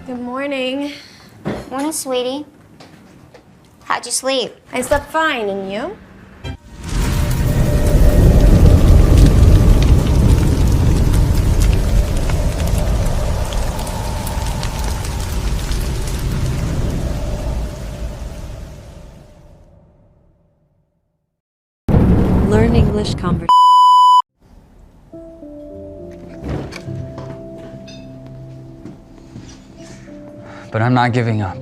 Good morning. Morning, sweetie. How'd you sleep? I slept fine, and you? Learn English conversation. But I'm not giving up.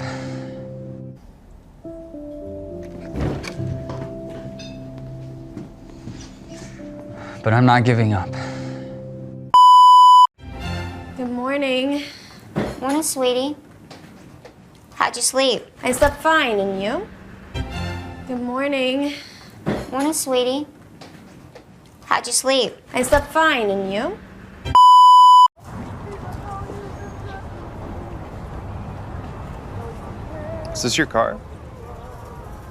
But I'm not giving up. Good morning. Morning, sweetie. How'd you sleep? I slept fine, and you? Good morning. Morning, sweetie. How'd you sleep? I slept fine, and you? Is this your car?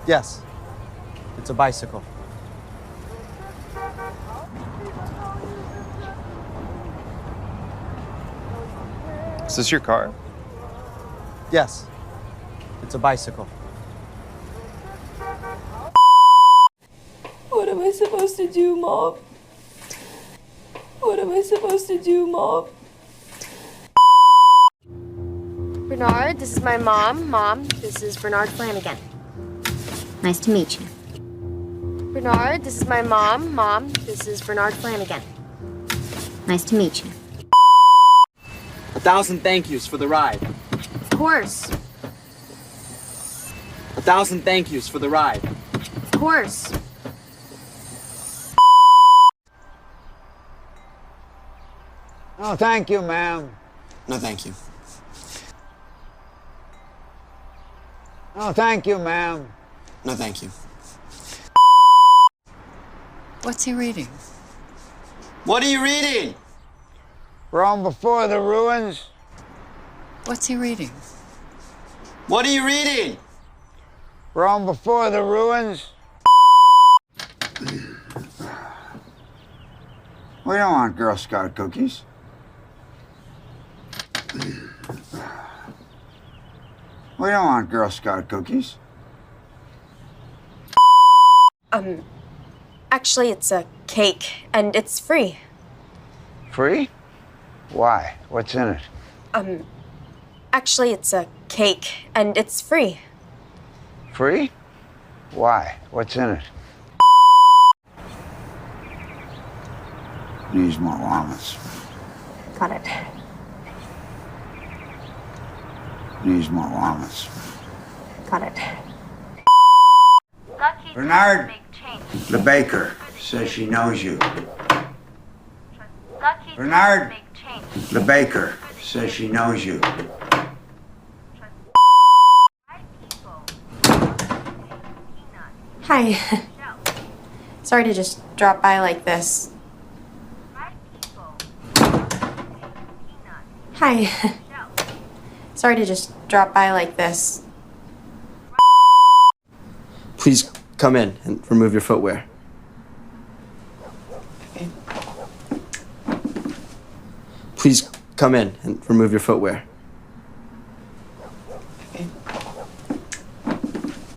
Yes. It's a bicycle. Is this your car? Yes. It's a bicycle. What am I supposed to do, Mom? What am I supposed to do, Mom? Bernard, this is my mom. Mom, this is Bernard Flanagan. Nice to meet you. Bernard, this is my mom. Mom, this is Bernard Flanagan. Nice to meet you. 1,000 thank yous for the ride. Of course. 1,000 thank yous for the ride. Of course. No, thank you, ma'am. No, thank you. No, thank you, ma'am. No, thank you. What's he reading? What are you reading? Rome before the ruins. What's he reading? What are you reading? Rome before the ruins. We don't want Girl Scout cookies. We don't want Girl Scout cookies. Actually, it's a cake, and it's free. Free? Why? What's in it? Actually, it's a cake, and it's free. Free? Why? What's in it? Needs more llamas. Got it. Needs more llamas. Got it. Bernard, the baker, says she knows you. Bernard, the baker, says she knows you. Hi. Sorry to just drop by like this. Hi. Sorry to just drop by like this. Please come in and remove your footwear. Please come in and remove your footwear.